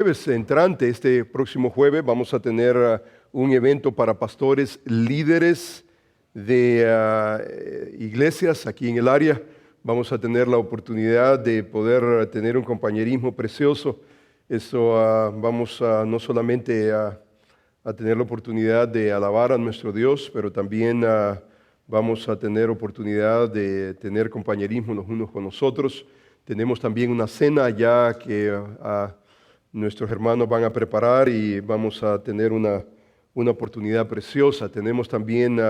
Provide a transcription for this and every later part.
Jueves entrante, este próximo jueves, vamos a tener un evento para pastores líderes de iglesias aquí en el área. Vamos a tener la oportunidad de poder tener un compañerismo precioso. Eso vamos no solamente a tener la oportunidad de alabar a nuestro Dios, pero también vamos a tener oportunidad de tener compañerismo los unos con los otros. Tenemos también una cena ya que nuestros hermanos van a preparar y vamos a tener una oportunidad preciosa. Tenemos también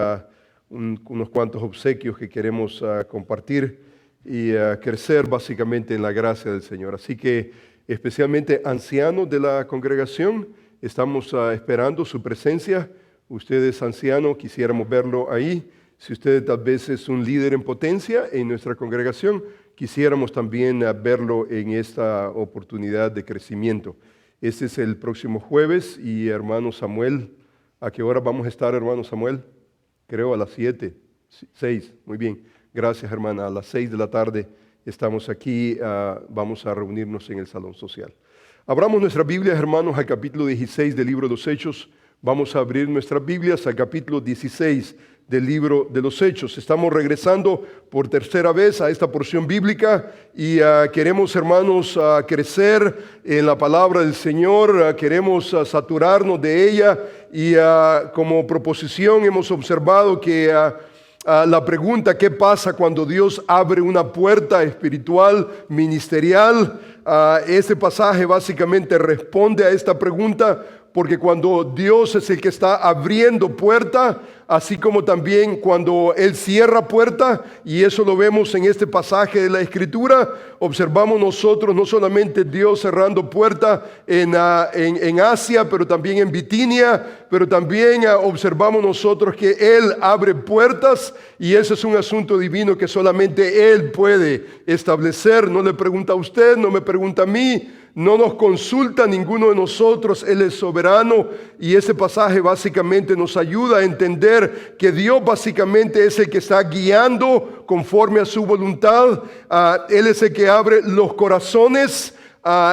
unos cuantos obsequios que queremos compartir y crecer básicamente en la gracia del Señor. Así que especialmente ancianos de la congregación, estamos esperando su presencia. Ustedes ancianos, quisiéramos verlo ahí. Si usted tal vez es un líder en potencia en nuestra congregación, quisiéramos también verlo en esta oportunidad de crecimiento. Este es el próximo jueves y hermano Samuel, ¿a qué hora vamos a estar, hermano Samuel? Creo a las 7, 6, muy bien. Gracias, hermana. A las 6 de la tarde estamos aquí, vamos a reunirnos en el salón social. Abramos nuestras Biblias, hermanos, al capítulo 16 del libro de los Hechos. Vamos a abrir nuestras Biblias al capítulo 16 del libro de los Hechos. Estamos regresando por tercera vez a esta porción bíblica y queremos, hermanos, crecer en la palabra del Señor, queremos saturarnos de ella y como proposición hemos observado que la pregunta ¿qué pasa cuando Dios abre una puerta espiritual, ministerial? Este pasaje básicamente responde a esta pregunta, porque cuando Dios es el que está abriendo puerta, así como también cuando Él cierra puerta, y eso lo vemos en este pasaje de la Escritura, observamos nosotros no solamente Dios cerrando puerta en Asia, pero también en Bitinia, pero también observamos nosotros que Él abre puertas, y ese es un asunto divino que solamente Él puede establecer. No le pregunta a usted, no me pregunta a mí, no nos consulta ninguno de nosotros, Él es soberano, y ese pasaje básicamente nos ayuda a entender que Dios básicamente es el que está guiando conforme a su voluntad. Él es el que abre los corazones.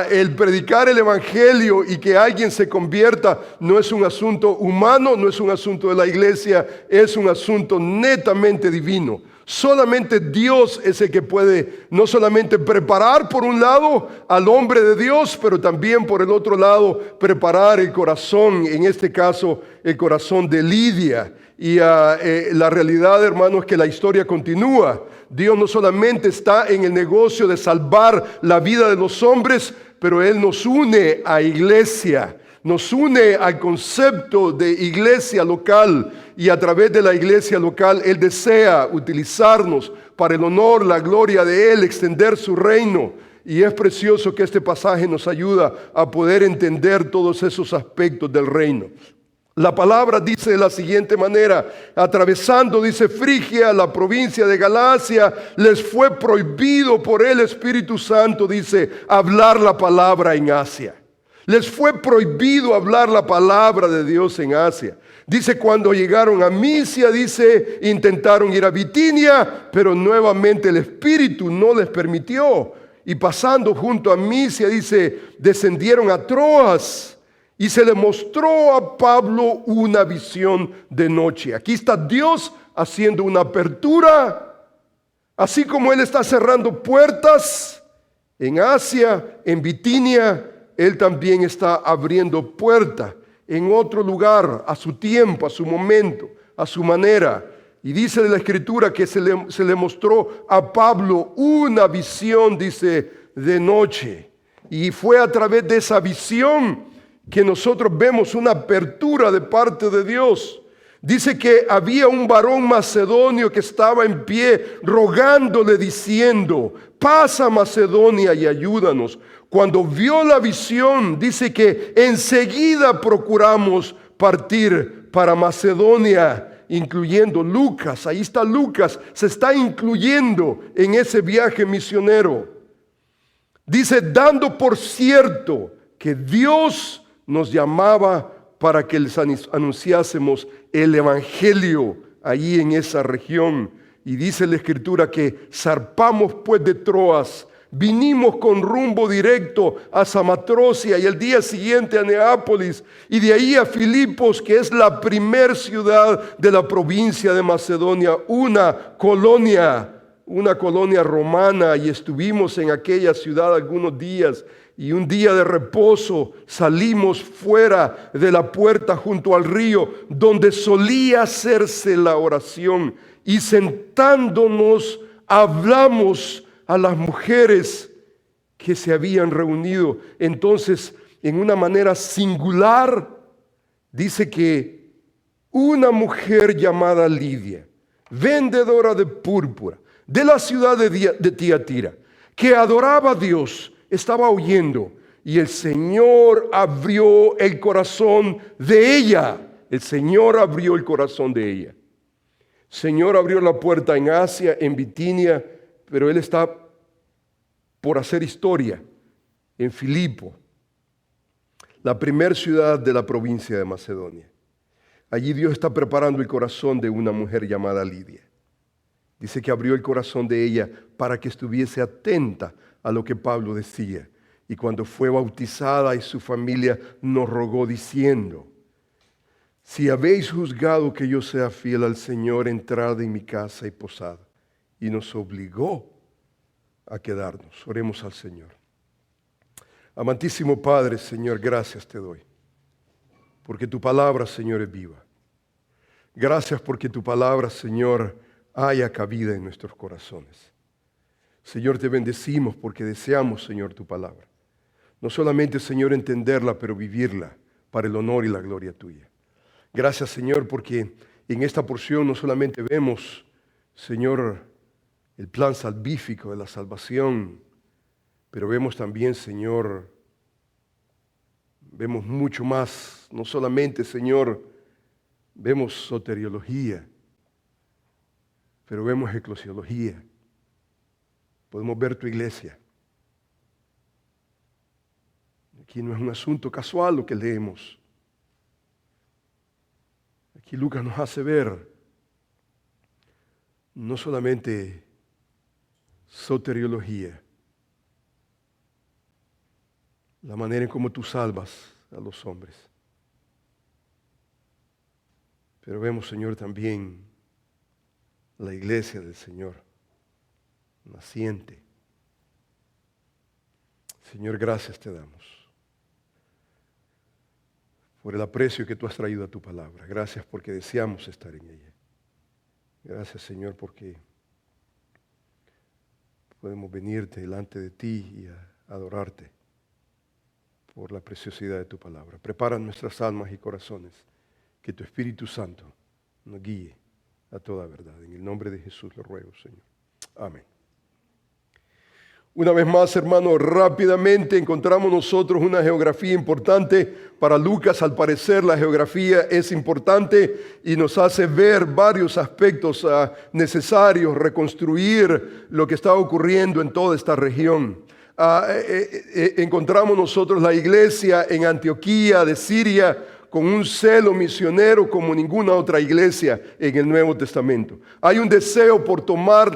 El predicar el evangelio y que alguien se convierta no es un asunto humano, no es un asunto de la iglesia, es un asunto netamente divino. Solamente Dios es el que puede no solamente preparar por un lado al hombre de Dios, pero también por el otro lado preparar el corazón, en este caso el corazón de Lidia. Y la realidad, hermanos, es que la historia continúa. Dios no solamente está en el negocio de salvar la vida de los hombres, pero Él nos une a iglesia. Nos une al concepto de iglesia local, y a través de la iglesia local Él desea utilizarnos para el honor, la gloria de Él, extender su reino. Y es precioso que este pasaje nos ayuda a poder entender todos esos aspectos del reino. La palabra dice de la siguiente manera: atravesando, dice, Frigia, la provincia de Galacia, les fue prohibido por el Espíritu Santo, dice, hablar la palabra en Asia. Les fue prohibido hablar la palabra de Dios en Asia. Dice, cuando llegaron a Misia, dice, intentaron ir a Bitinia, pero nuevamente el Espíritu no les permitió. Y pasando junto a Misia, dice, descendieron a Troas y se le mostró a Pablo una visión de noche. Aquí está Dios haciendo una apertura, así como Él está cerrando puertas en Asia, en Bitinia. Él también está abriendo puerta en otro lugar, a su tiempo, a su momento, a su manera. Y dice de la Escritura que se le mostró a Pablo una visión, dice, de noche. Y fue a través de esa visión que nosotros vemos una apertura de parte de Dios. Dice que había un varón macedonio que estaba en pie rogándole diciendo, pasa a Macedonia y ayúdanos. Cuando vio la visión, dice que enseguida procuramos partir para Macedonia, incluyendo Lucas. Ahí está Lucas, se está incluyendo en ese viaje misionero. Dice, dando por cierto que Dios nos llamaba para que les anunciásemos el evangelio allí en esa región. Y dice la Escritura que zarpamos pues de Troas Vinimos con rumbo directo a Samatrocia y el día siguiente a Neápolis y de ahí a Filipos, que es la primer ciudad de la provincia de Macedonia, una colonia romana, y estuvimos en aquella ciudad algunos días. Y un día de reposo salimos fuera de la puerta junto al río donde solía hacerse la oración, y sentándonos hablamos a las mujeres que se habían reunido. Entonces, en una manera singular, dice que una mujer llamada Lidia, vendedora de púrpura de la ciudad de Tiatira, que adoraba a Dios, estaba oyendo, y el Señor abrió el corazón de ella. El Señor abrió el corazón de ella. Señor abrió la puerta en Asia, en Bitinia, pero Él está por hacer historia en Filipo, la primera ciudad de la provincia de Macedonia. Allí Dios está preparando el corazón de una mujer llamada Lidia. Dice que abrió el corazón de ella para que estuviese atenta a lo que Pablo decía. Y cuando fue bautizada y su familia nos rogó diciendo: si habéis juzgado que yo sea fiel al Señor, entrad en mi casa y posad. Y nos obligó a quedarnos. Oremos al Señor. Amantísimo Padre, Señor, gracias te doy, porque tu palabra, Señor, es viva. Gracias porque tu palabra, Señor, haya cabida en nuestros corazones. Señor, te bendecimos porque deseamos, Señor, tu palabra. No solamente, Señor, entenderla, pero vivirla para el honor y la gloria tuya. Gracias, Señor, porque en esta porción no solamente vemos, Señor, el plan salvífico de la salvación, pero vemos también, Señor, vemos mucho más. No solamente, Señor, vemos soteriología, pero vemos eclesiología. Podemos ver tu iglesia. Aquí no es un asunto casual lo que leemos. Aquí Lucas nos hace ver no solamente soteriología, la manera en cómo tú salvas a los hombres, pero vemos, Señor, también la iglesia del Señor, naciente. Señor, gracias te damos por el aprecio que tú has traído a tu palabra. Gracias porque deseamos estar en ella. Gracias, Señor, porque podemos venirte delante de ti y adorarte por la preciosidad de tu palabra. Prepara nuestras almas y corazones, que tu Espíritu Santo nos guíe a toda verdad. En el nombre de Jesús lo ruego, Señor. Amén. Una vez más, hermanos, rápidamente encontramos nosotros una geografía importante. Para Lucas, al parecer, la geografía es importante y nos hace ver varios aspectos necesarios, reconstruir lo que está ocurriendo en toda esta región. Encontramos nosotros la iglesia en Antioquía de Siria con un celo misionero como ninguna otra iglesia en el Nuevo Testamento. Hay un deseo por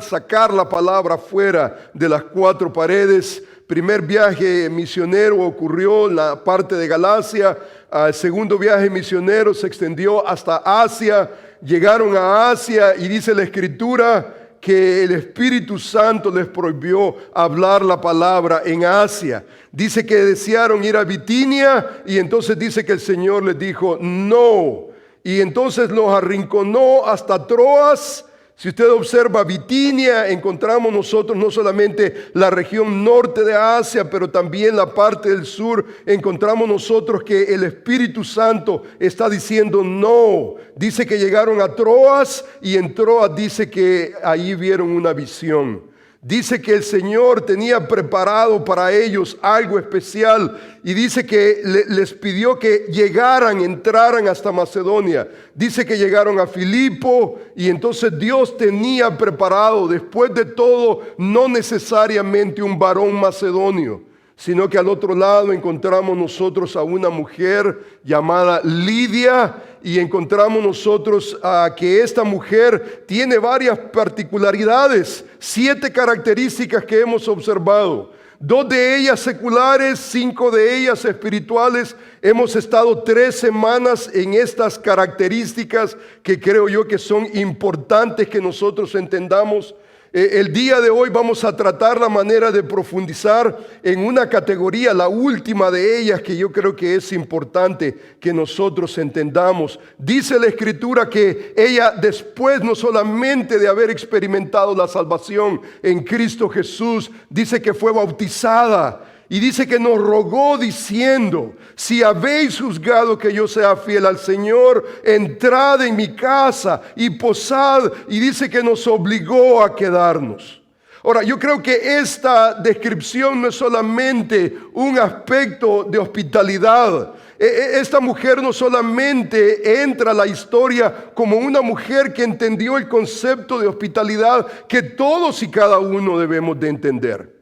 sacar la palabra fuera de las cuatro paredes. Primer viaje misionero ocurrió en la parte de Galacia. El segundo viaje misionero se extendió hasta Asia. Llegaron a Asia y dice la Escritura que el Espíritu Santo les prohibió hablar la palabra en Asia. Dice que desearon ir a Bitinia y entonces dice que el Señor les dijo no. Y entonces los arrinconó hasta Troas. Si usted observa Bitinia, encontramos nosotros no solamente la región norte de Asia, pero también la parte del sur. Encontramos nosotros que el Espíritu Santo está diciendo no. Dice que llegaron a Troas y en Troas dice que ahí vieron una visión. Dice que el Señor tenía preparado para ellos algo especial y dice que les pidió que entraran hasta Macedonia. Dice que llegaron a Filipo y entonces Dios tenía preparado, después de todo, no necesariamente un varón macedonio, sino que al otro lado encontramos nosotros a una mujer llamada Lidia, y encontramos nosotros que esta mujer tiene varias particularidades, 7 características que hemos observado. 2 de ellas seculares, 5 de ellas espirituales. Hemos estado 3 semanas en estas características que creo yo que son importantes que nosotros entendamos. El día de hoy vamos a tratar la manera de profundizar en una categoría, la última de ellas, que yo creo que es importante que nosotros entendamos. Dice la Escritura que ella, después no solamente de haber experimentado la salvación en Cristo Jesús, dice que fue bautizada. Y dice que nos rogó diciendo: si habéis juzgado que yo sea fiel al Señor, entrad en mi casa y posad. Y dice que nos obligó a quedarnos. Ahora, yo creo que esta descripción no es solamente un aspecto de hospitalidad. Esta mujer no solamente entra a la historia como una mujer que entendió el concepto de hospitalidad que todos y cada uno debemos de entender.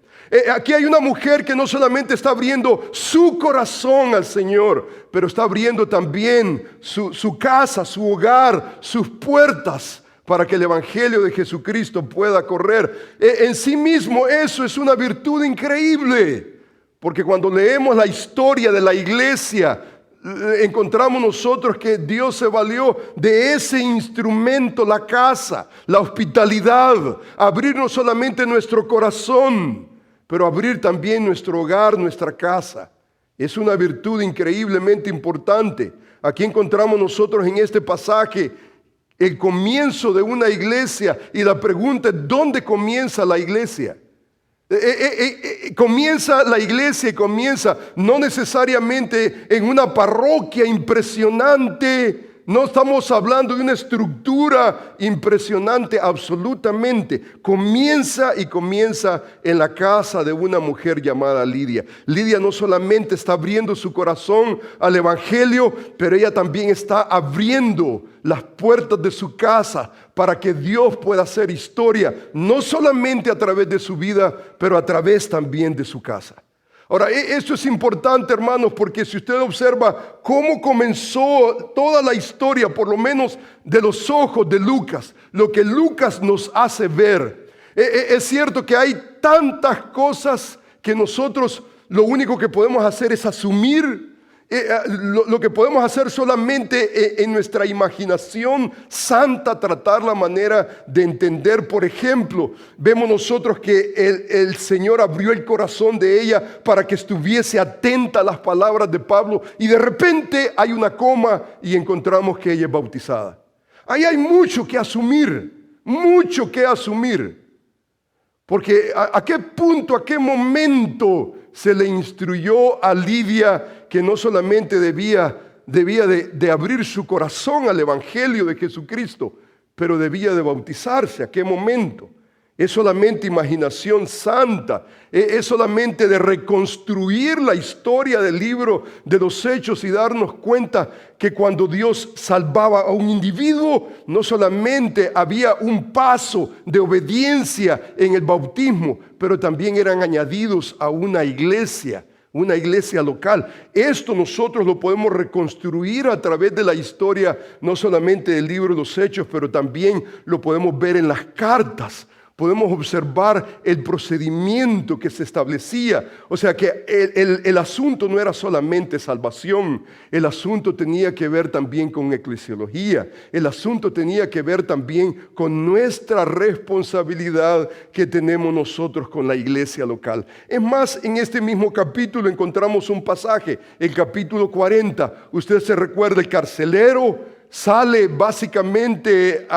Aquí hay una mujer que no solamente está abriendo su corazón al Señor, pero está abriendo también su casa, su hogar, sus puertas, para que el Evangelio de Jesucristo pueda correr. En sí mismo eso es una virtud increíble, porque cuando leemos la historia de la iglesia, encontramos nosotros que Dios se valió de ese instrumento, la casa, la hospitalidad, abrir no solamente nuestro corazón, pero abrir también nuestro hogar, nuestra casa. Es una virtud increíblemente importante. Aquí encontramos nosotros en este pasaje el comienzo de una iglesia, y la pregunta es: ¿dónde comienza la iglesia? Comienza la iglesia y comienza no necesariamente en una parroquia impresionante. No estamos hablando de una estructura impresionante, absolutamente. Comienza en la casa de una mujer llamada Lidia. Lidia no solamente está abriendo su corazón al Evangelio, pero ella también está abriendo las puertas de su casa para que Dios pueda hacer historia, no solamente a través de su vida, pero a través también de su casa. Ahora, esto es importante, hermanos, porque si usted observa cómo comenzó toda la historia, por lo menos de los ojos de Lucas, lo que Lucas nos hace ver, es cierto que hay tantas cosas que nosotros lo único que podemos hacer es asumir. Lo que podemos hacer solamente en nuestra imaginación santa, tratar la manera de entender. Por ejemplo, vemos nosotros que el Señor abrió el corazón de ella para que estuviese atenta a las palabras de Pablo, y de repente hay una coma y encontramos que ella es bautizada. Ahí hay mucho que asumir, porque a qué punto, a qué momento se le instruyó a Lidia que no solamente debía de abrir su corazón al Evangelio de Jesucristo, pero debía de bautizarse. ¿A qué momento? Es solamente imaginación santa, es solamente de reconstruir la historia del libro de los Hechos y darnos cuenta que cuando Dios salvaba a un individuo, no solamente había un paso de obediencia en el bautismo, pero también eran añadidos a una iglesia local. Esto nosotros lo podemos reconstruir a través de la historia, no solamente del libro de los Hechos, pero también lo podemos ver en las cartas. Podemos observar el procedimiento que se establecía. O sea que el asunto no era solamente salvación. El asunto tenía que ver también con eclesiología. El asunto tenía que ver también con nuestra responsabilidad que tenemos nosotros con la iglesia local. Es más, en este mismo capítulo encontramos un pasaje, el capítulo 40. Usted se recuerda, el carcelero sale básicamente,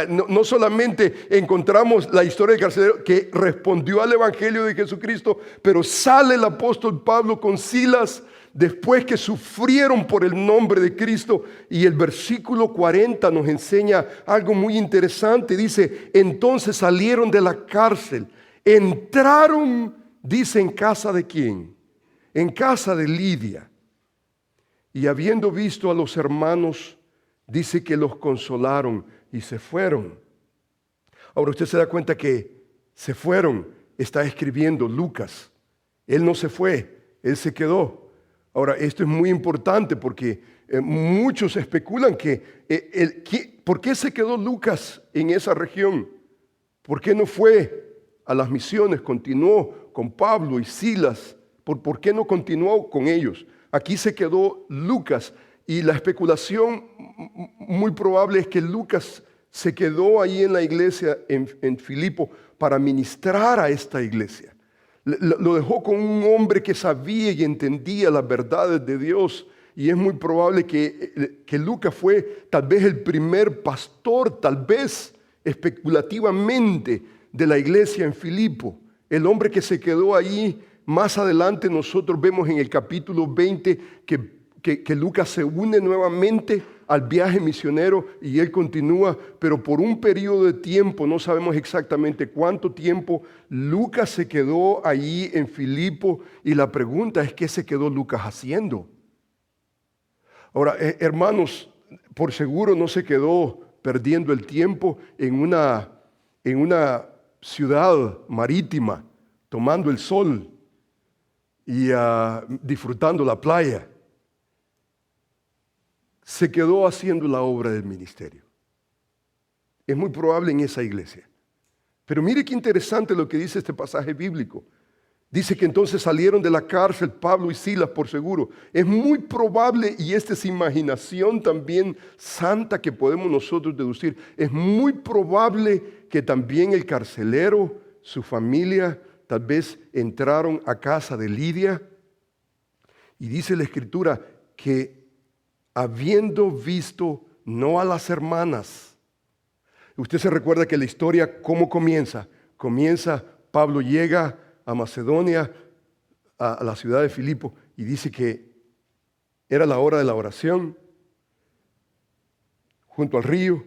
no solamente encontramos la historia del carcelero que respondió al Evangelio de Jesucristo, pero sale el apóstol Pablo con Silas después que sufrieron por el nombre de Cristo. Y el versículo 40 nos enseña algo muy interesante. Dice: entonces salieron de la cárcel, entraron, dice, ¿en casa de quién? En casa de Lidia. Y habiendo visto a los hermanos, dice que los consolaron y se fueron. Ahora usted se da cuenta que se fueron, está escribiendo Lucas. Él no se fue, Él se quedó. Ahora, esto es muy importante porque muchos especulan ¿por qué se quedó Lucas en esa región? ¿Por qué no fue a las misiones? Continuó con Pablo y Silas. ¿Por qué no continuó con ellos? Aquí se quedó Lucas y la especulación muy probable es que Lucas se quedó ahí en la iglesia en Filipo para ministrar a esta iglesia. Lo dejó con un hombre que sabía y entendía las verdades de Dios. Y es muy probable que Lucas fue tal vez el primer pastor, tal vez especulativamente, de la iglesia en Filipo. El hombre que se quedó allí. Más adelante nosotros vemos en el capítulo 20 que Lucas se une nuevamente al viaje misionero y él continúa, pero por un periodo de tiempo, no sabemos exactamente cuánto tiempo, Lucas se quedó allí en Filipo y la pregunta es, ¿qué se quedó Lucas haciendo? Ahora, hermanos, por seguro no se quedó perdiendo el tiempo en una ciudad marítima, tomando el sol y disfrutando la playa. Se quedó haciendo la obra del ministerio. Es muy probable en esa iglesia. Pero mire qué interesante lo que dice este pasaje bíblico. Dice que entonces salieron de la cárcel Pablo y Silas, por seguro. Es muy probable, y esta es imaginación también santa que podemos nosotros deducir, es muy probable que también el carcelero, su familia, tal vez entraron a casa de Lidia. Y dice la Escritura que habiendo visto no a las hermanas. Usted se recuerda que la historia, ¿cómo comienza? Pablo llega a Macedonia, a la ciudad de Filipo, y dice que era la hora de la oración, junto al río,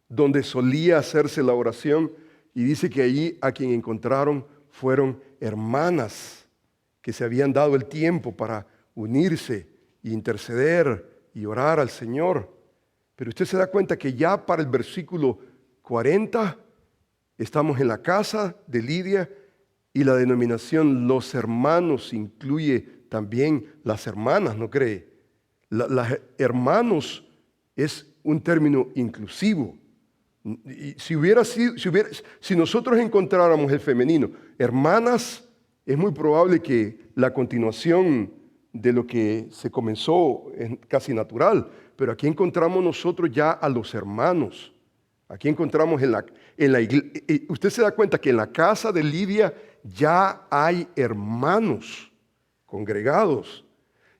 donde solía hacerse la oración, y dice que allí a quien encontraron fueron hermanas que se habían dado el tiempo para unirse e interceder y orar al Señor. Pero usted se da cuenta que ya para el versículo 40 estamos en la casa de Lidia y la denominación los hermanos incluye también las hermanas, ¿no cree? Las hermanos es un término inclusivo. Y si nosotros encontráramos el femenino, hermanas, es muy probable que la continuación de lo que se comenzó es casi natural, pero aquí encontramos nosotros ya a los hermanos. Aquí encontramos en la iglesia, usted se da cuenta que en la casa de Lidia ya hay hermanos congregados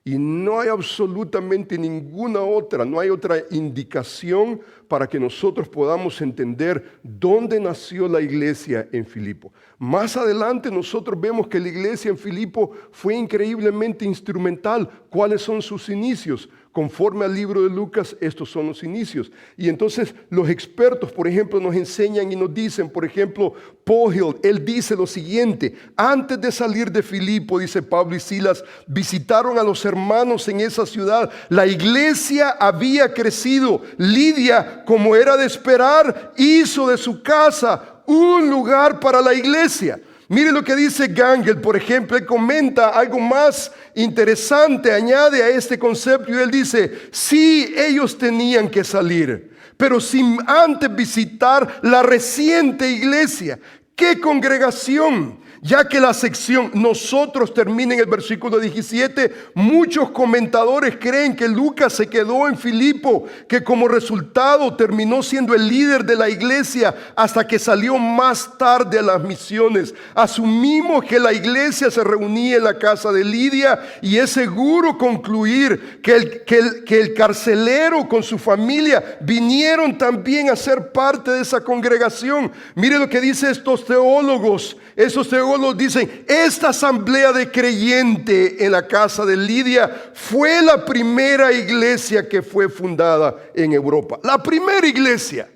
y no hay absolutamente no hay otra indicación para que nosotros podamos entender dónde nació la iglesia en Filipo. Más adelante nosotros vemos que la iglesia en Filipo fue increíblemente instrumental. ¿Cuáles son sus inicios? Conforme al libro de Lucas, estos son los inicios. Y entonces los expertos, por ejemplo, nos enseñan y nos dicen, por ejemplo, Paul, él dice lo siguiente: antes de salir de Filipo, dice Pablo y Silas, visitaron a los hermanos en esa ciudad. La iglesia había crecido. Lidia, como era de esperar, hizo de su casa un lugar para la iglesia. Mire lo que dice Gangel, por ejemplo, él comenta algo más interesante, añade a este concepto y él dice, sí, ellos tenían que salir, pero sin antes visitar la reciente iglesia. ¡Qué congregación! Ya que la sección nosotros termina en el versículo 17, muchos comentadores creen que Lucas se quedó en Filipo, que como resultado terminó siendo el líder de la iglesia hasta que salió más tarde a las misiones. Asumimos que la iglesia se reunía en la casa de Lidia y es seguro concluir que el carcelero con su familia vinieron también a ser parte de esa congregación. Mire lo que dicen estos teólogos. Esos teólogos dicen, esta asamblea de creyente en la casa de Lidia fue la primera iglesia que fue fundada en Europa. La primera iglesia.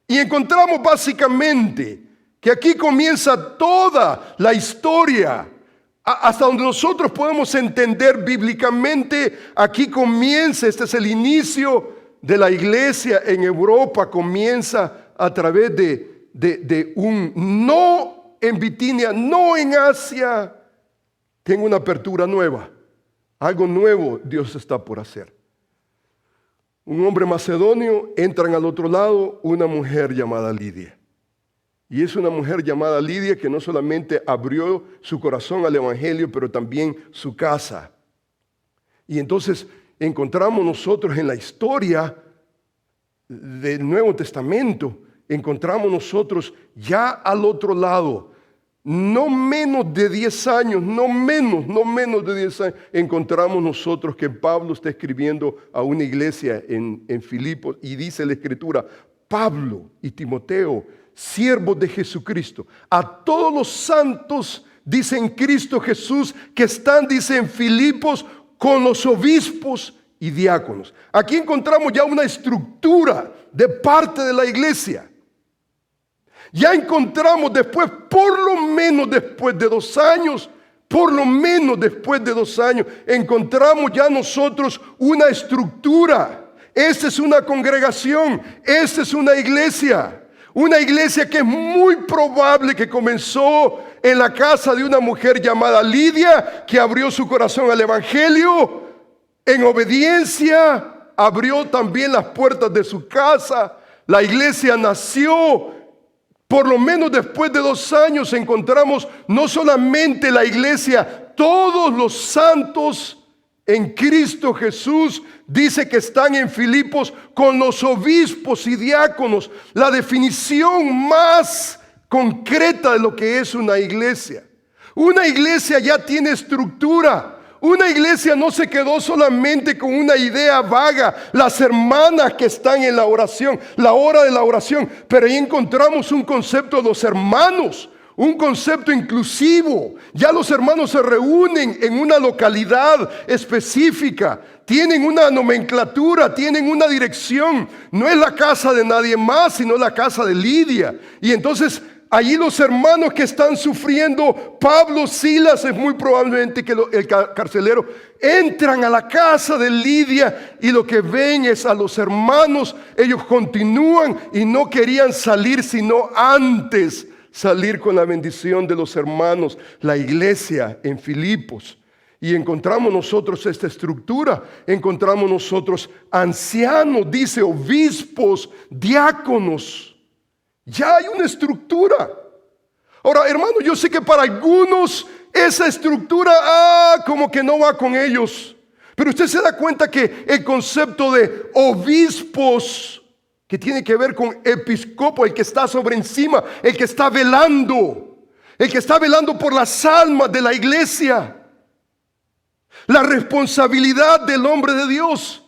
Y encontramos básicamente que aquí comienza toda la historia. Hasta donde nosotros podemos entender bíblicamente, aquí comienza, este es el inicio de la iglesia en Europa, comienza a través de un no en Bitinia, no en Asia, Tengo una apertura nueva. Algo nuevo Dios está por hacer. Un hombre macedonio, entran al otro lado una mujer llamada Lidia. Y es una mujer llamada Lidia que no solamente abrió su corazón al Evangelio, pero también su casa. Y entonces encontramos nosotros en la historia del Nuevo Testamento, encontramos nosotros ya al otro lado, no menos de 10 años, no menos de 10 años, encontramos nosotros que Pablo está escribiendo a una iglesia en Filipos y dice la Escritura, Pablo y Timoteo, siervos de Jesucristo, a todos los santos, dice en Cristo Jesús, que están, dice en Filipos, con los obispos y diáconos. Aquí encontramos ya una estructura de parte de la iglesia. Ya encontramos después, por lo menos después de 2 años, encontramos ya nosotros una estructura. Esta es una congregación, esta es una iglesia que es muy probable que comenzó en la casa de una mujer llamada Lidia, que abrió su corazón al Evangelio, en obediencia, abrió también las puertas de su casa. La iglesia nació. Por lo menos después de 2 años encontramos no solamente la iglesia, todos los santos en Cristo Jesús, dice que están en Filipos con los obispos y diáconos. La definición más concreta de lo que es una iglesia. Una iglesia ya tiene estructura. Una iglesia no se quedó solamente con una idea vaga. Las hermanas que están en la oración, la hora de la oración, pero ahí encontramos un concepto de los hermanos, un concepto inclusivo. Ya los hermanos se reúnen en una localidad específica, tienen una nomenclatura, tienen una dirección. No es la casa de nadie más, sino la casa de Lidia. Y entonces allí los hermanos que están sufriendo, Pablo, Silas, es muy probablemente que el carcelero, entran a la casa de Lidia y lo que ven es a los hermanos. Ellos continúan y no querían salir sino antes salir con la bendición de los hermanos, la iglesia en Filipos. Y encontramos nosotros esta estructura, encontramos nosotros ancianos, dice obispos, diáconos. Ya hay una estructura. Ahora, hermano, yo sé que para algunos esa estructura, como que no va con ellos. Pero usted se da cuenta que el concepto de obispos, que tiene que ver con episcopo, el que está sobre encima, el que está velando por las almas de la iglesia. La responsabilidad del hombre de Dios.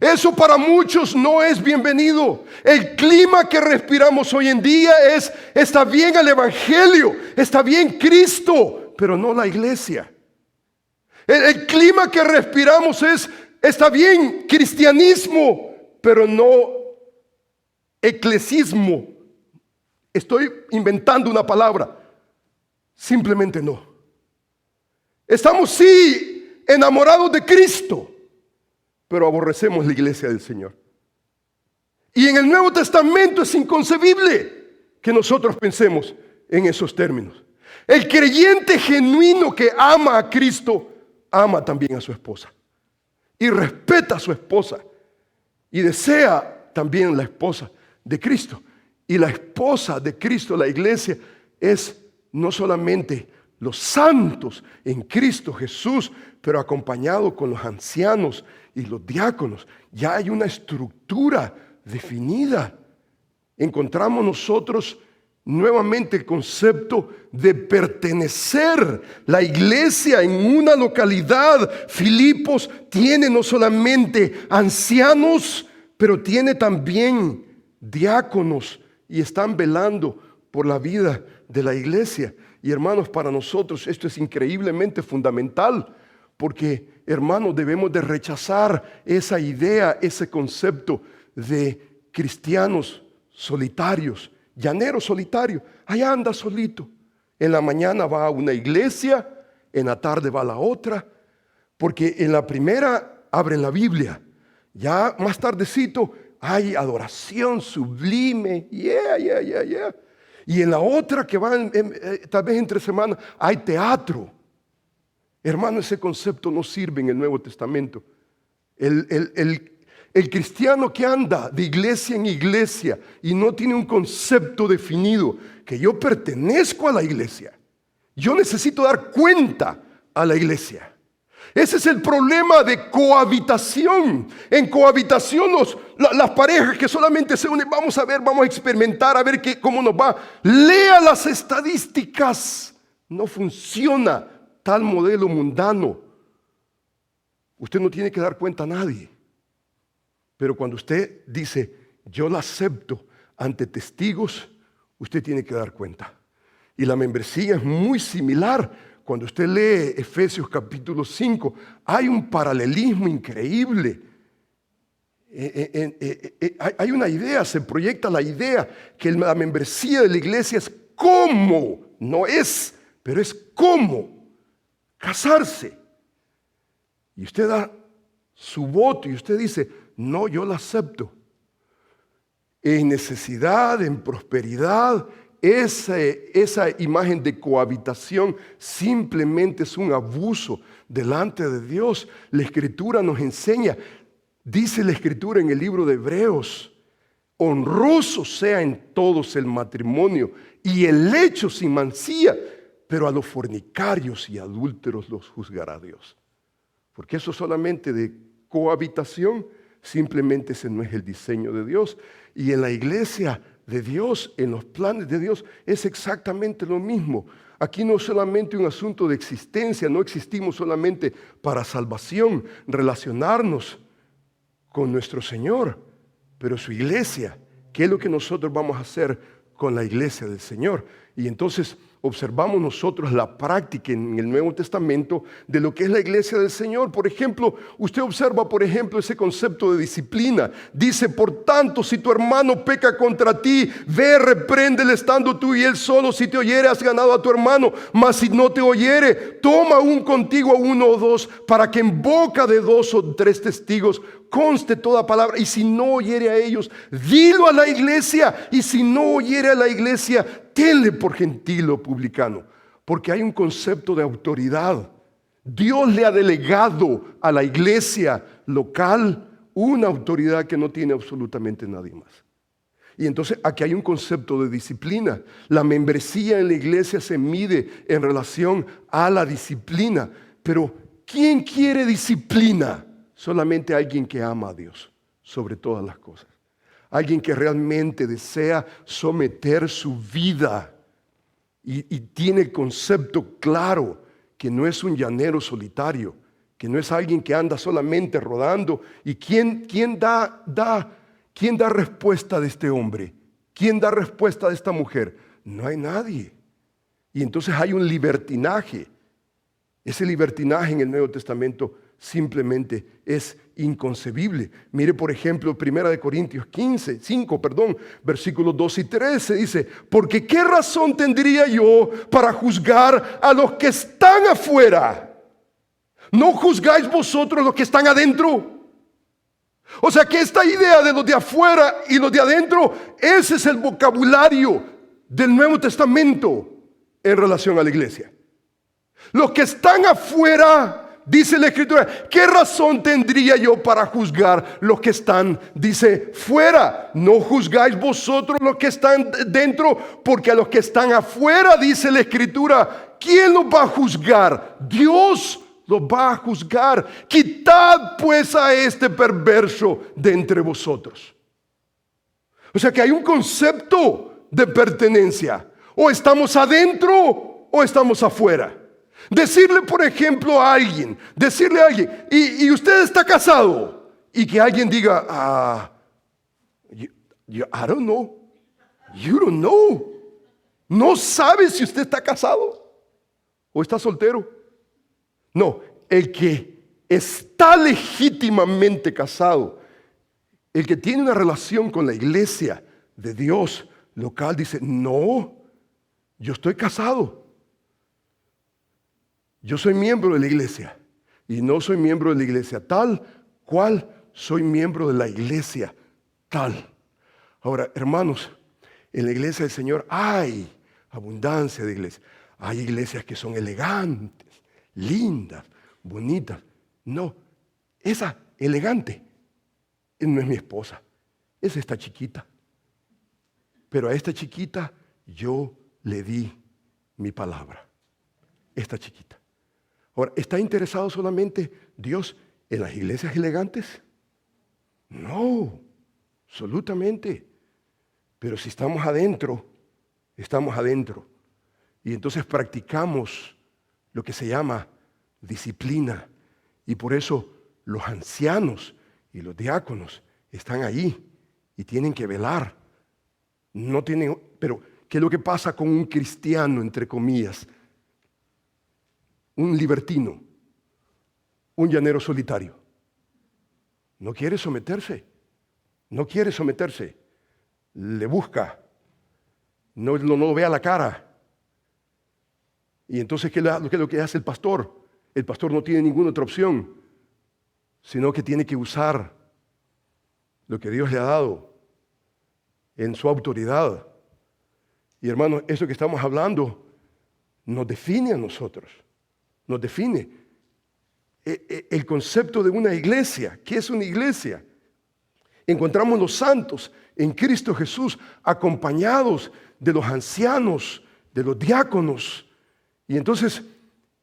Eso para muchos no es bienvenido. El clima que respiramos hoy en día está bien el Evangelio, está bien Cristo, pero no la iglesia. El clima que respiramos está bien cristianismo, pero no eclesismo. Estoy inventando una palabra. Simplemente no. Estamos sí enamorados de Cristo, pero aborrecemos la iglesia del Señor. Y en el Nuevo Testamento es inconcebible que nosotros pensemos en esos términos. El creyente genuino que ama a Cristo, ama también a su esposa. Y respeta a su esposa. Y desea también la esposa de Cristo. Y la esposa de Cristo, la iglesia, es no solamente los santos en Cristo Jesús, pero acompañado con los ancianos y los diáconos. Ya hay una estructura definida. Encontramos nosotros nuevamente el concepto de pertenecer. La iglesia en una localidad, Filipos, tiene no solamente ancianos, pero tiene también diáconos y están velando por la vida de la iglesia. Y hermanos, para nosotros esto es increíblemente fundamental, porque hermanos, debemos de rechazar esa idea, ese concepto de cristianos solitarios, llanero solitario. Allá anda solito. En la mañana va a una iglesia, en la tarde va a la otra, porque en la primera abren la Biblia. Ya más tardecito hay adoración sublime, y en la otra que van tal vez entre semanas hay teatro. Hermano, ese concepto no sirve en el Nuevo Testamento. El cristiano que anda de iglesia en iglesia y no tiene un concepto definido, que yo pertenezco a la iglesia, yo necesito dar cuenta a la iglesia. Ese es el problema de cohabitación. En cohabitación las parejas que solamente se unen, vamos a ver, vamos a experimentar, a ver cómo nos va. Lea las estadísticas. No funciona tal modelo mundano. Usted no tiene que dar cuenta a nadie. Pero cuando usted dice, yo la acepto ante testigos, usted tiene que dar cuenta. Y la membresía es muy similar. Cuando usted lee Efesios capítulo 5, hay un paralelismo increíble. Hay una idea, se proyecta la idea que la membresía de la iglesia es cómo, no es, pero es cómo casarse. Y usted da su voto y usted dice, no, yo la acepto. En necesidad, en prosperidad, esa imagen de cohabitación simplemente es un abuso delante de Dios. La Escritura nos enseña, dice la Escritura en el libro de Hebreos, honroso sea en todos el matrimonio y el lecho sin mancilla, pero a los fornicarios y adúlteros los juzgará Dios. Porque eso solamente de cohabitación, simplemente ese no es el diseño de Dios. Y en la iglesia de Dios, en los planes de Dios, es exactamente lo mismo. Aquí no es solamente un asunto de existencia, no existimos solamente para salvación, relacionarnos con nuestro Señor, pero su iglesia, ¿qué es lo que nosotros vamos a hacer con la iglesia del Señor? Y entonces observamos nosotros la práctica en el Nuevo Testamento de lo que es la iglesia del Señor. Por ejemplo, usted observa, por ejemplo, ese concepto de disciplina. Dice, por tanto, si tu hermano peca contra ti, ve, repréndele estando tú y él solo. Si te oyere, has ganado a tu hermano. Mas si no te oyere, toma aún contigo a uno o dos, para que en boca de 2 o 3 testigos conste toda palabra. Y si no oyere a ellos, dilo a la iglesia. Y si no oyere a la iglesia, tenle por gentil o publicano, porque hay un concepto de autoridad. Dios le ha delegado a la iglesia local una autoridad que no tiene absolutamente nadie más. Y entonces aquí hay un concepto de disciplina. La membresía en la iglesia se mide en relación a la disciplina. Pero ¿quién quiere disciplina? Solamente alguien que ama a Dios sobre todas las cosas. Alguien que realmente desea someter su vida y tiene el concepto claro que no es un llanero solitario, que no es alguien que anda solamente rodando. ¿Y quién da respuesta de este hombre? ¿Quién da respuesta de esta mujer? No hay nadie. Y entonces hay un libertinaje. Ese libertinaje en el Nuevo Testamento simplemente es inconcebible. Mire, por ejemplo, 1 Corintios 5, versículos 2 y 13 dice, porque ¿qué razón tendría yo para juzgar a los que están afuera? ¿No juzgáis vosotros los que están adentro? O sea que esta idea de los de afuera y los de adentro, ese es el vocabulario del Nuevo Testamento en relación a la iglesia. Los que están afuera, dice la Escritura, ¿qué razón tendría yo para juzgar los que están, dice, fuera? No juzgáis vosotros los que están dentro, porque a los que están afuera, dice la Escritura, ¿quién los va a juzgar? Dios los va a juzgar. Quitad pues a este perverso de entre vosotros. O sea que hay un concepto de pertenencia. O estamos adentro o estamos afuera. Decirle, por ejemplo, a alguien, y usted está casado, y que alguien diga, I don't know, you don't know, no sabe si usted está casado o está soltero. No, el que está legítimamente casado, el que tiene una relación con la iglesia de Dios local, dice, no, yo estoy casado. Yo soy miembro de la iglesia y no soy miembro de la iglesia tal cual soy miembro de la iglesia tal. Ahora, hermanos, en la iglesia del Señor hay abundancia de iglesias. Hay iglesias que son elegantes, lindas, bonitas. No, esa elegante no es mi esposa, es esta chiquita. Pero a esta chiquita yo le di mi palabra. Esta chiquita. Ahora, ¿está interesado solamente Dios en las iglesias elegantes? No, absolutamente. Pero si estamos adentro, estamos adentro. Y entonces practicamos lo que se llama disciplina. Y por eso los ancianos y los diáconos están ahí y tienen que velar. No tienen, pero ¿qué es lo que pasa con un cristiano, entre comillas? Un libertino, un llanero solitario. No quiere someterse, no quiere someterse. Le busca, no lo ve a la cara. Y entonces, ¿qué es lo que hace el pastor? El pastor no tiene ninguna otra opción, sino que tiene que usar lo que Dios le ha dado en su autoridad. Y hermanos, eso que estamos hablando nos define a nosotros, nos define. El concepto de una iglesia. ¿Qué es una iglesia? Encontramos los santos en Cristo Jesús, acompañados de los ancianos, de los diáconos. Y entonces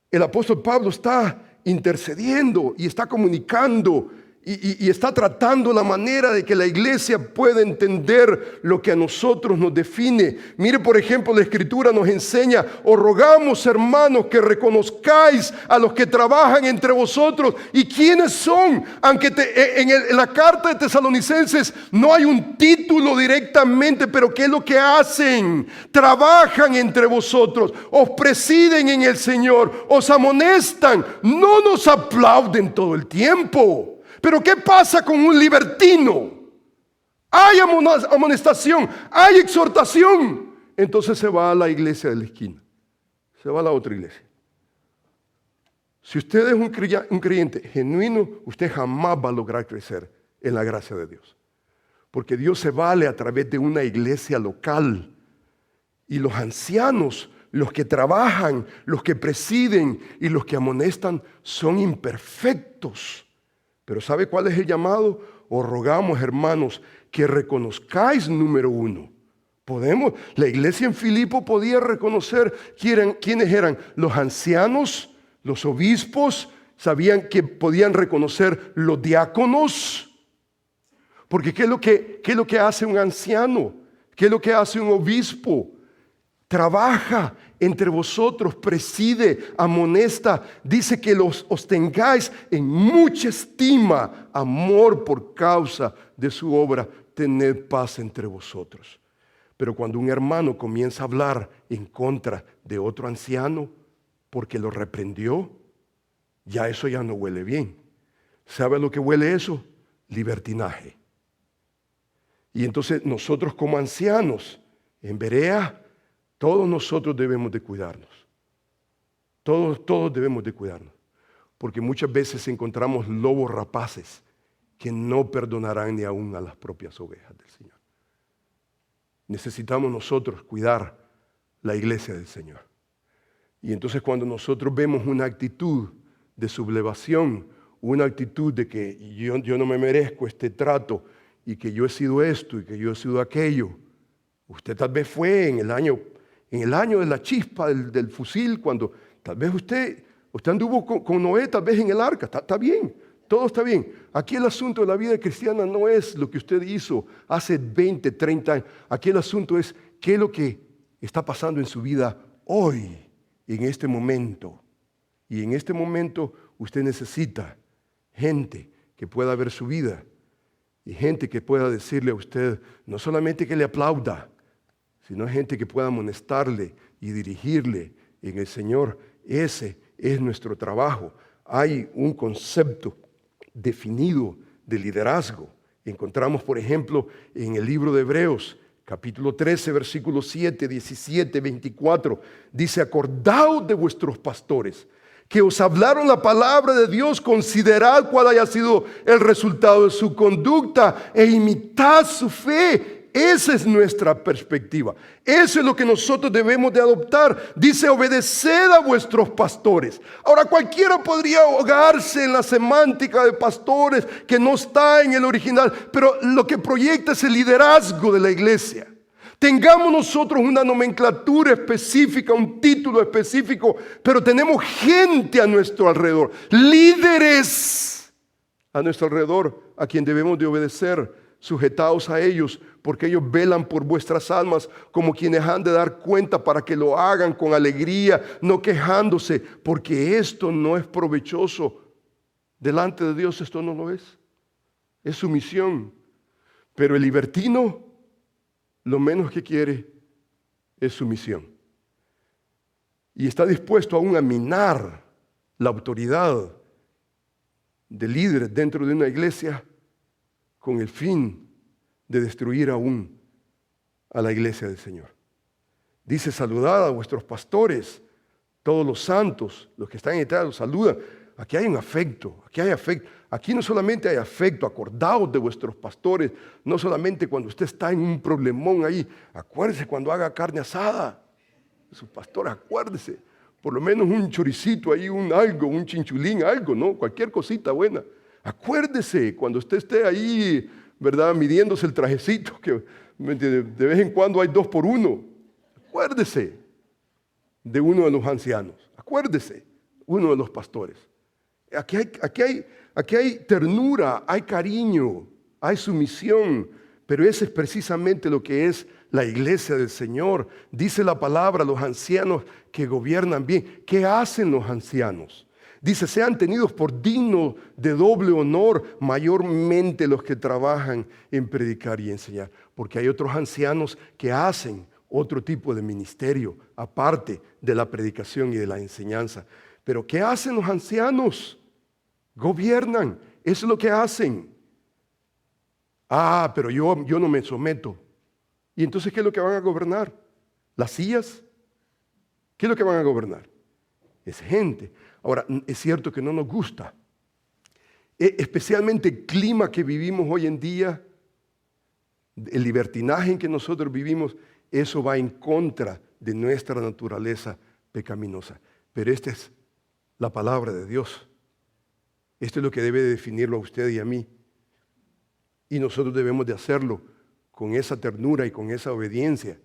el apóstol Pablo está intercediendo y está comunicando y está tratando la manera de que la iglesia pueda entender lo que a nosotros nos define. Mire, por ejemplo, la Escritura nos enseña: os rogamos, hermanos, que reconozcáis a los que trabajan entre vosotros. ¿Y quiénes son? Aunque en la carta de Tesalonicenses no hay un título directamente, pero ¿qué es lo que hacen? Trabajan entre vosotros, os presiden en el Señor, os amonestan, no nos aplauden todo el tiempo. Pero ¿qué pasa con un libertino? Hay amonestación, hay exhortación. Entonces se va a la iglesia de la esquina, se va a la otra iglesia. Si usted es un creyente genuino, usted jamás va a lograr crecer en la gracia de Dios. Porque Dios se vale a través de una iglesia local. Y los ancianos, los que trabajan, los que presiden y los que amonestan son imperfectos. Pero ¿sabe cuál es el llamado? Os rogamos, hermanos, que reconozcáis, número uno. La iglesia en Filipo podía reconocer quiénes eran los ancianos, los obispos, sabían que podían reconocer los diáconos. Porque ¿qué es lo que hace un anciano? ¿Qué es lo que hace un obispo? Trabaja entre vosotros, preside, amonesta, dice que os tengáis en mucha estima, amor por causa de su obra, tened paz entre vosotros. Pero cuando un hermano comienza a hablar en contra de otro anciano porque lo reprendió, ya eso ya no huele bien. ¿Sabe lo que huele eso? Libertinaje. Y entonces nosotros como ancianos en Berea, todos nosotros debemos de cuidarnos. Todos debemos de cuidarnos. Porque muchas veces encontramos lobos rapaces que no perdonarán ni aún a las propias ovejas del Señor. Necesitamos nosotros cuidar la iglesia del Señor. Y entonces cuando nosotros vemos una actitud de sublevación, una actitud de que yo no me merezco este trato y que yo he sido esto y que yo he sido aquello. Usted tal vez fue en el año de la chispa del fusil, cuando tal vez usted anduvo con Noé, tal vez en el arca. Está bien, todo está bien. Aquí el asunto de la vida cristiana no es lo que usted hizo hace 20, 30 años. Aquí el asunto es qué es lo que está pasando en su vida hoy, en este momento. Y en este momento usted necesita gente que pueda ver su vida y gente que pueda decirle a usted, no solamente que le aplauda, sino gente que pueda amonestarle y dirigirle en el Señor. Ese es nuestro trabajo. Hay un concepto definido de liderazgo. Encontramos, por ejemplo, en el libro de Hebreos, capítulo 13, versículos 7, 17, 24, dice: acordaos de vuestros pastores, que os hablaron la palabra de Dios, considerad cuál haya sido el resultado de su conducta e imitad su fe. Esa es nuestra perspectiva. Eso es lo que nosotros debemos de adoptar. Dice, obedeced a vuestros pastores. Ahora, cualquiera podría ahogarse en la semántica de pastores que no está en el original, pero lo que proyecta es el liderazgo de la iglesia. Tengamos nosotros una nomenclatura específica, un título específico, pero tenemos gente a nuestro alrededor, líderes a nuestro alrededor, a quien debemos de obedecer, sujetados a ellos, porque ellos velan por vuestras almas como quienes han de dar cuenta para que lo hagan con alegría, no quejándose, porque esto no es provechoso. Delante de Dios esto no lo es. Es su misión. Pero el libertino, lo menos que quiere es sumisión. Y está dispuesto aún a minar la autoridad de líderes dentro de una iglesia con el fin de destruir aún a la iglesia del Señor. Dice, saludad a vuestros pastores, todos los santos, los que están en Italia los saludan. Aquí hay un afecto, aquí hay afecto. Aquí no solamente hay afecto, acordaos de vuestros pastores, no solamente cuando usted está en un problemón ahí, acuérdese cuando haga carne asada, sus pastores, acuérdese, por lo menos un choricito ahí, un chinchulín, algo, ¿no? Cualquier cosita buena. Acuérdese cuando usted esté ahí, ¿verdad? Midiéndose el trajecito, que de vez en cuando hay 2 por 1. Acuérdese de uno de los ancianos, acuérdese, uno de los pastores. Aquí hay ternura, hay cariño, hay sumisión, pero ese es precisamente lo que es la iglesia del Señor. Dice la palabra, los ancianos que gobiernan bien. ¿Qué hacen los ancianos? Dice, sean tenidos por dignos de doble honor, mayormente los que trabajan en predicar y enseñar. Porque hay otros ancianos que hacen otro tipo de ministerio, aparte de la predicación y de la enseñanza. Pero ¿qué hacen los ancianos? Gobiernan, eso es lo que hacen. Pero yo no me someto. ¿Y entonces qué es lo que van a gobernar? ¿Las sillas? ¿Qué es lo que van a gobernar? Es gente. Ahora, es cierto que no nos gusta. Especialmente el clima que vivimos hoy en día, el libertinaje en que nosotros vivimos, eso va en contra de nuestra naturaleza pecaminosa. Pero esta es la palabra de Dios. Esto es lo que debe de definirlo a usted y a mí. Y nosotros debemos de hacerlo con esa ternura y con esa obediencia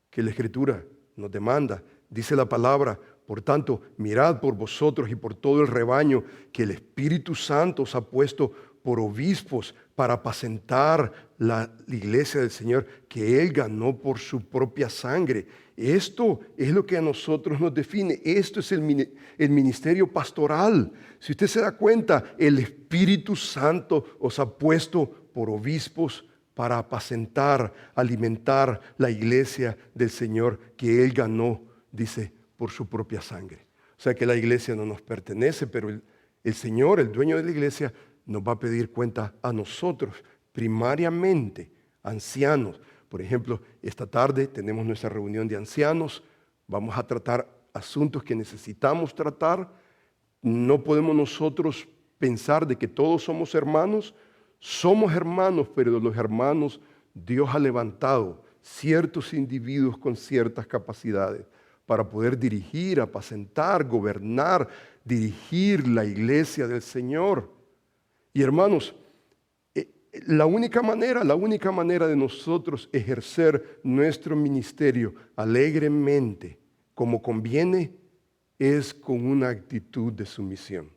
que la Escritura nos demanda. Dice la palabra, por tanto, mirad por vosotros y por todo el rebaño que el Espíritu Santo os ha puesto por obispos para apacentar la iglesia del Señor que Él ganó por su propia sangre. Esto es lo que a nosotros nos define. Esto es el ministerio pastoral. Si usted se da cuenta, el Espíritu Santo os ha puesto por obispos para apacentar, alimentar la iglesia del Señor que Él ganó, dice, por su propia sangre. O sea que la iglesia no nos pertenece, pero el Señor, el dueño de la iglesia, nos va a pedir cuenta a nosotros, primariamente, ancianos. Por ejemplo, esta tarde tenemos nuestra reunión de ancianos, vamos a tratar asuntos que necesitamos tratar. No podemos nosotros pensar de que todos somos hermanos, pero de los hermanos Dios ha levantado ciertos individuos con ciertas capacidades para poder dirigir, apacentar, gobernar, dirigir la iglesia del Señor. Y hermanos, la única manera de nosotros ejercer nuestro ministerio alegremente, como conviene, es con una actitud de sumisión.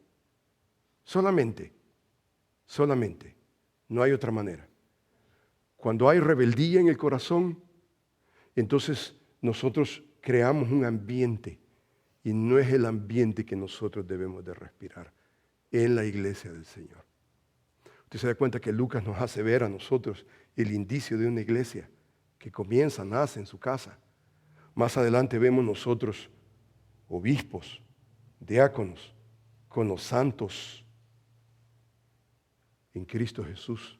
Solamente. No hay otra manera. Cuando hay rebeldía en el corazón, entonces nosotros creamos un ambiente y no es el ambiente que nosotros debemos de respirar en la iglesia del Señor. Usted se da cuenta que Lucas nos hace ver a nosotros el indicio de una iglesia que nace en su casa. Más adelante vemos nosotros obispos, diáconos, con los santos en Cristo Jesús.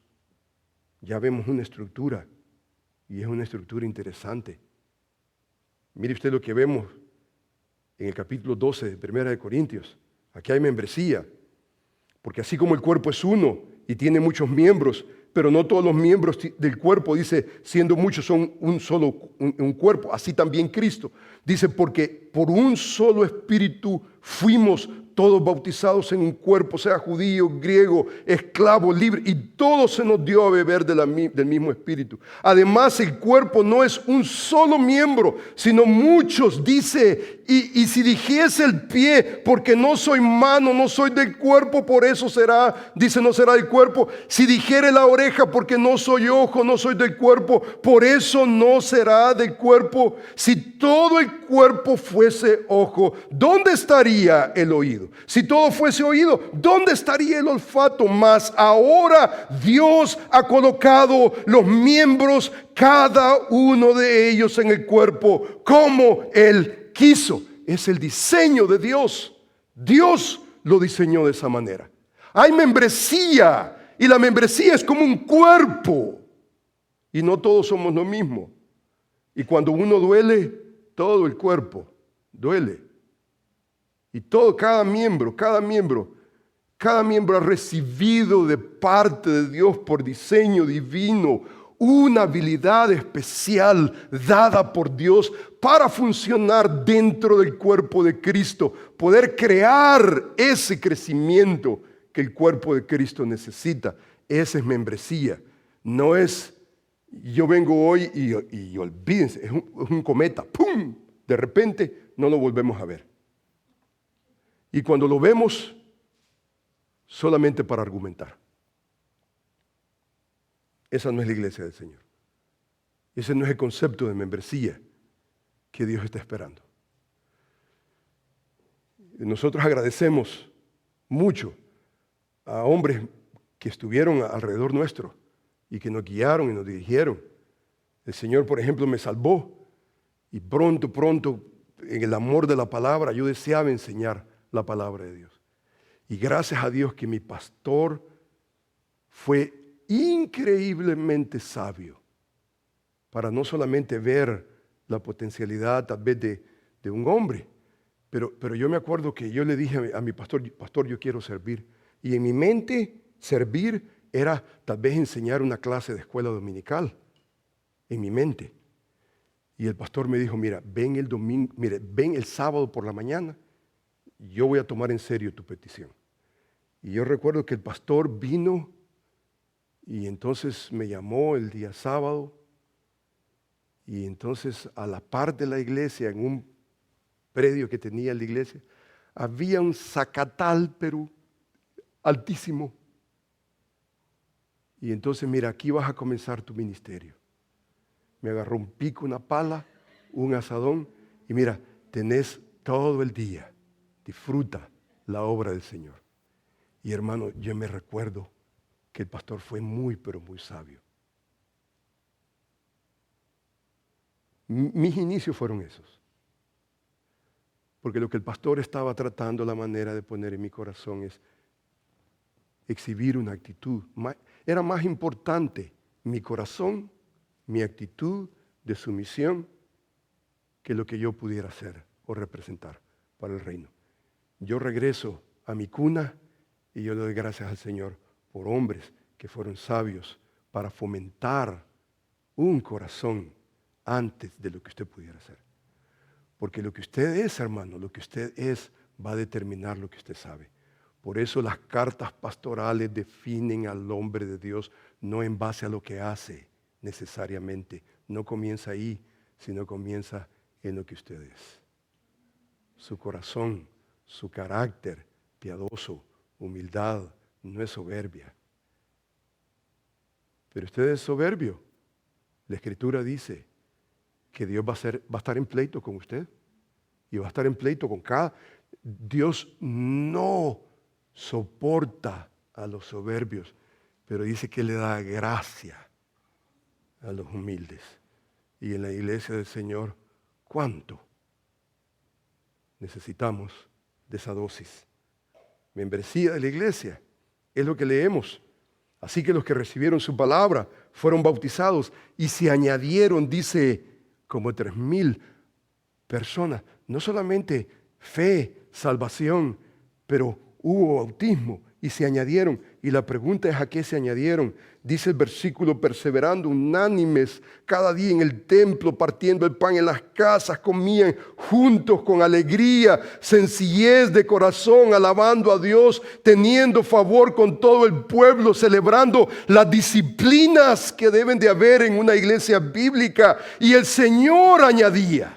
Ya vemos una estructura y es una estructura interesante. Mire usted lo que vemos en el capítulo 12 de 1 de Corintios. Aquí hay membresía, porque así como el cuerpo es uno y tiene muchos miembros, pero no todos los miembros del cuerpo, dice, siendo muchos son un cuerpo, así también Cristo. Dice, porque por un solo espíritu fuimos todos bautizados en un cuerpo, sea judío, griego, esclavo, libre, y todos se nos dio a beber del mismo espíritu. Además, el cuerpo no es un solo miembro, sino muchos, dice, y si dijese el pie, porque no soy mano, no soy del cuerpo, por eso será, dice, no será del cuerpo. Si dijere la oreja, porque no soy ojo, no soy del cuerpo, por eso no será del cuerpo. Si todo el cuerpo fuese ojo, ¿dónde estaría el oído? Si todo fuese oído, ¿dónde estaría el olfato? Mas ahora Dios ha colocado los miembros, cada uno de ellos en el cuerpo, como Él quiso. Es el diseño de Dios. Dios lo diseñó de esa manera. Hay membresía, y la membresía es como un cuerpo, y no todos somos lo mismo. Y cuando uno duele, todo el cuerpo duele. Y cada miembro ha recibido de parte de Dios por diseño divino una habilidad especial dada por Dios para funcionar dentro del cuerpo de Cristo, poder crear ese crecimiento que el cuerpo de Cristo necesita. Esa es membresía. No es, yo vengo hoy y olvídense, es un cometa, ¡pum! De repente no lo volvemos a ver. Y cuando lo vemos, solamente para argumentar. Esa no es la iglesia del Señor. Ese no es el concepto de membresía que Dios está esperando. Nosotros agradecemos mucho a hombres que estuvieron alrededor nuestro y que nos guiaron y nos dirigieron. El Señor, por ejemplo, me salvó y pronto, en el amor de la palabra, yo deseaba enseñar la palabra de Dios. Y gracias a Dios que mi pastor fue increíblemente sabio para no solamente ver la potencialidad tal vez de un hombre, pero yo me acuerdo que yo le dije a mi pastor, yo quiero servir. Y en mi mente servir era tal vez enseñar una clase de escuela dominical, en mi mente. Y el pastor me dijo, ven el sábado por la mañana, yo voy a tomar en serio tu petición. Y yo recuerdo que el pastor vino y entonces me llamó el día sábado y entonces a la par de la iglesia, en un predio que tenía la iglesia, había un zacatal, pero altísimo. Y entonces, aquí vas a comenzar tu ministerio. Me agarró un pico, una pala, un asadón y tenés todo el día. Disfruta la obra del Señor. Y hermano, yo me recuerdo que el pastor fue muy, pero muy sabio. Mis inicios fueron esos. Porque lo que el pastor estaba tratando, la manera de poner en mi corazón es exhibir una actitud. Era más importante mi corazón, mi actitud de sumisión, que lo que yo pudiera hacer o representar para el reino. Yo regreso a mi cuna y yo le doy gracias al Señor por hombres que fueron sabios para fomentar un corazón antes de lo que usted pudiera hacer. Porque lo que usted es, hermano, lo que usted es, va a determinar lo que usted sabe. Por eso las cartas pastorales definen al hombre de Dios no en base a lo que hace necesariamente. No comienza ahí, sino comienza en lo que usted es. Su corazón, su carácter piadoso, humildad, no es soberbia. Pero usted es soberbio. La Escritura dice que Dios va a estar en pleito con usted y va a estar en pleito con cada. Dios no soporta a los soberbios, pero dice que le da gracia a los humildes. Y en la iglesia del Señor, ¿cuánto necesitamos de esa dosis? Membresía de la iglesia es lo que leemos. Así que los que recibieron su palabra fueron bautizados y se añadieron, dice, como 3,000 personas. No solamente fe, salvación, pero hubo bautismo y se añadieron Y la pregunta es: ¿a qué se añadieron? Dice el versículo: perseverando unánimes cada día en el templo, partiendo el pan en las casas, comían juntos con alegría, sencillez de corazón, alabando a Dios, teniendo favor con todo el pueblo, celebrando las disciplinas que deben de haber en una iglesia bíblica. Y el Señor añadía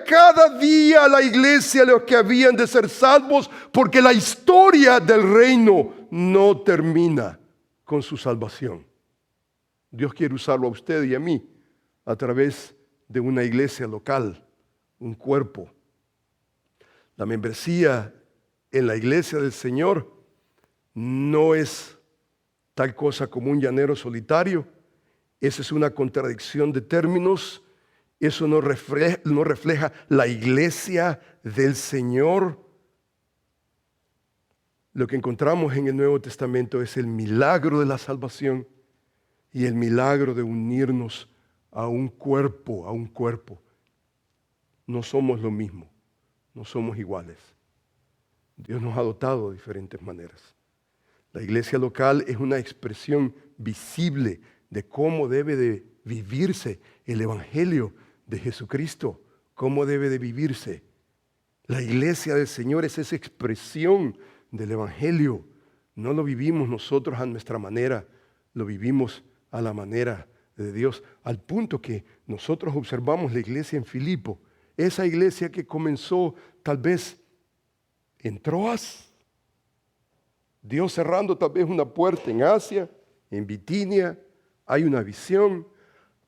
cada día a la iglesia los que habían de ser salvos, porque la historia del reino no termina con su salvación. Dios quiere usarlo a usted y a mí a través de una iglesia local, un cuerpo. La membresía en la iglesia del Señor no es tal cosa como un llanero solitario. Esa es una contradicción de términos. Eso no refleja la iglesia del Señor. Lo que encontramos en el Nuevo Testamento es el milagro de la salvación y el milagro de unirnos a un cuerpo, No somos lo mismo, no somos iguales. Dios nos ha dotado de diferentes maneras. La iglesia local es una expresión visible de cómo debe de vivirse el Evangelio de Jesucristo, cómo debe de vivirse. La iglesia del Señor es esa expresión del Evangelio. No lo vivimos nosotros a nuestra manera, lo vivimos a la manera de Dios, al punto que nosotros observamos la iglesia en Filipo, esa iglesia que comenzó tal vez en Troas, Dios cerrando tal vez una puerta en Asia, en Bitinia, hay una visión.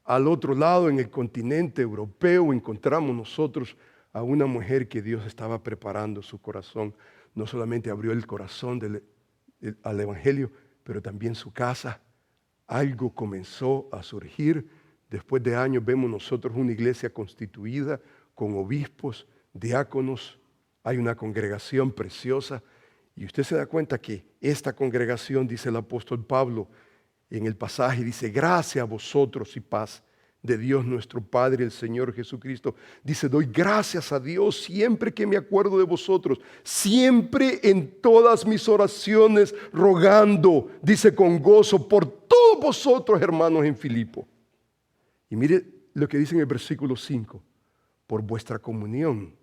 Al otro lado, en el continente europeo, encontramos nosotros a una mujer que Dios estaba preparando su corazón. No solamente abrió el corazón al Evangelio, pero también su casa. Algo comenzó a surgir. Después de años vemos nosotros una iglesia constituida con obispos, diáconos. Hay una congregación preciosa. Y usted se da cuenta que esta congregación, dice el apóstol Pablo, en el pasaje dice: gracias a vosotros y paz de Dios nuestro Padre, el Señor Jesucristo. Dice: doy gracias a Dios siempre que me acuerdo de vosotros, siempre en todas mis oraciones, rogando, dice, con gozo por todos vosotros, hermanos, en Filipo. Y mire lo que dice en el versículo 5: por vuestra comunión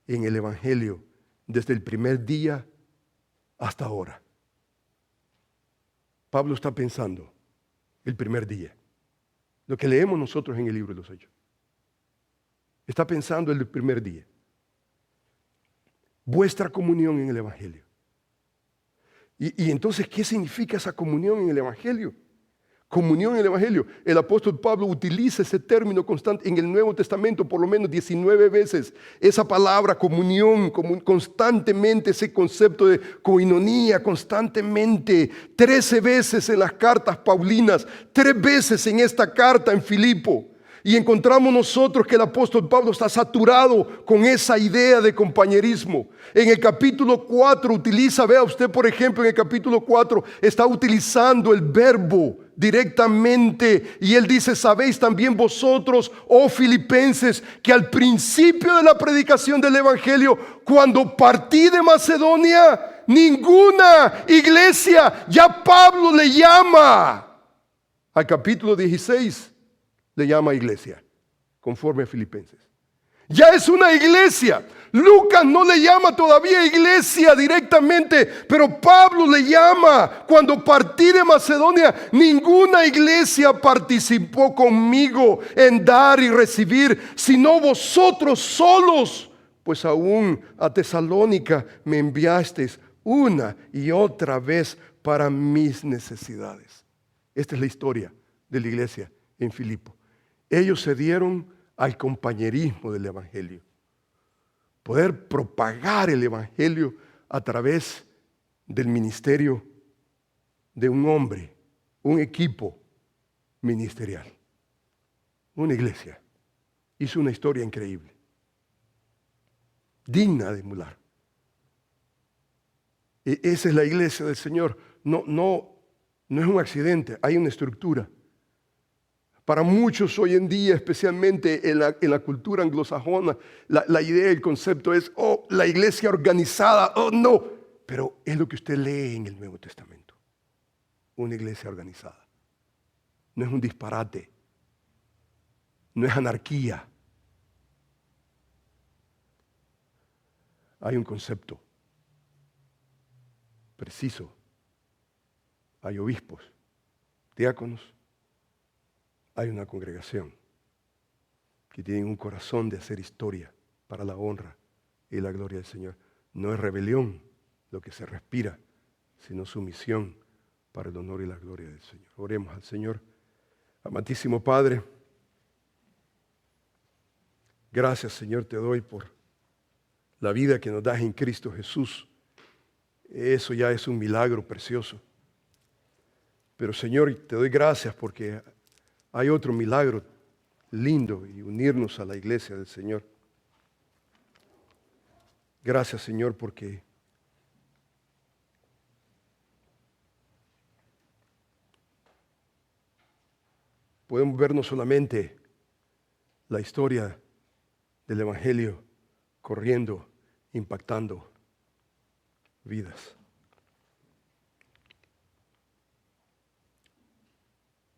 en el Evangelio desde el primer día hasta ahora. Pablo está pensando el primer día, lo que leemos nosotros en el libro de los Hechos. Está pensando el primer día. Vuestra comunión en el Evangelio. Y entonces, ¿qué significa esa comunión en el Evangelio? Comunión en el Evangelio. El apóstol Pablo utiliza ese término constante en el Nuevo Testamento por lo menos 19 veces. Esa palabra comunión, constantemente ese concepto de coinonía, constantemente. 13 veces en las cartas paulinas, 3 veces en esta carta en Filipo. Y encontramos nosotros que el apóstol Pablo está saturado con esa idea de compañerismo. En el capítulo 4 utiliza, vea usted por ejemplo, en el capítulo 4 está utilizando el verbo directamente. Y él dice: sabéis también vosotros, oh filipenses, que al principio de la predicación del Evangelio, cuando partí de Macedonia, ninguna iglesia, ya Pablo le llama, al capítulo 16, le llama iglesia, conforme a Filipenses. Ya es una iglesia. Lucas no le llama todavía iglesia directamente, pero Pablo le llama. Cuando partí de Macedonia, ninguna iglesia participó conmigo en dar y recibir, sino vosotros solos, pues aún a Tesalónica me enviasteis una y otra vez para mis necesidades. Esta es la historia de la iglesia en Filipo. Ellos se dieron al compañerismo del Evangelio. Poder propagar el Evangelio a través del ministerio de un hombre, un equipo ministerial. Una iglesia. Hizo una historia increíble, digna de emular. Esa es la iglesia del Señor. No es un accidente, hay una estructura. Para muchos hoy en día, especialmente en la cultura anglosajona, la idea, el concepto es: oh, la iglesia organizada, oh no. Pero es lo que usted lee en el Nuevo Testamento. Una iglesia organizada. No es un disparate. No es anarquía. Hay un concepto preciso. Hay obispos, diáconos. Hay una congregación que tienen un corazón de hacer historia para la honra y la gloria del Señor. No es rebelión lo que se respira, sino sumisión para el honor y la gloria del Señor. Oremos al Señor. Amantísimo Padre, gracias, Señor, te doy por la vida que nos das en Cristo Jesús. Eso ya es un milagro precioso. Pero, Señor, te doy gracias porque hay otro milagro lindo y unirnos a la iglesia del Señor. Gracias, Señor, porque podemos ver no solamente la historia del Evangelio corriendo, impactando vidas,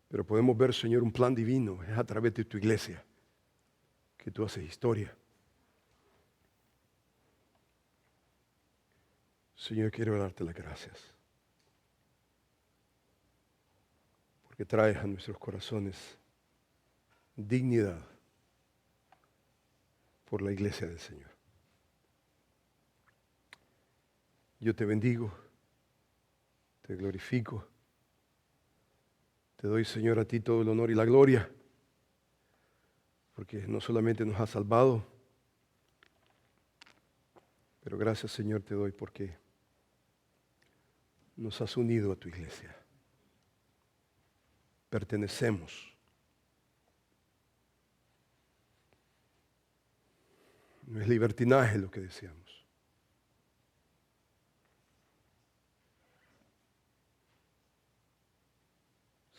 pero podemos ver, Señor, un plan divino. Es a través de tu iglesia que tú haces historia. Señor, quiero darte las gracias porque traes a nuestros corazones dignidad por la iglesia del Señor. Yo te bendigo, te glorifico, te doy, Señor, a ti todo el honor y la gloria, porque no solamente nos has salvado, pero gracias, Señor, te doy porque nos has unido a tu iglesia. Pertenecemos. No es libertinaje lo que deseamos.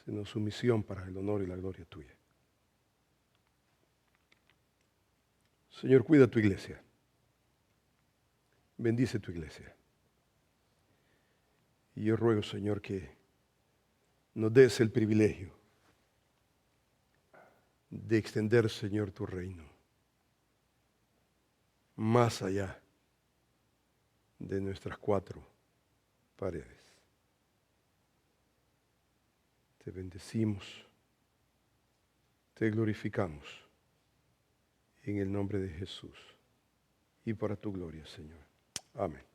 Sino sumisión para el honor y la gloria tuya. Señor, cuida tu iglesia. Bendice tu iglesia. Y yo ruego, Señor, que nos des el privilegio de extender, Señor, tu reino más allá de nuestras cuatro paredes. Te bendecimos, te glorificamos en el nombre de Jesús y para tu gloria, Señor. Amén.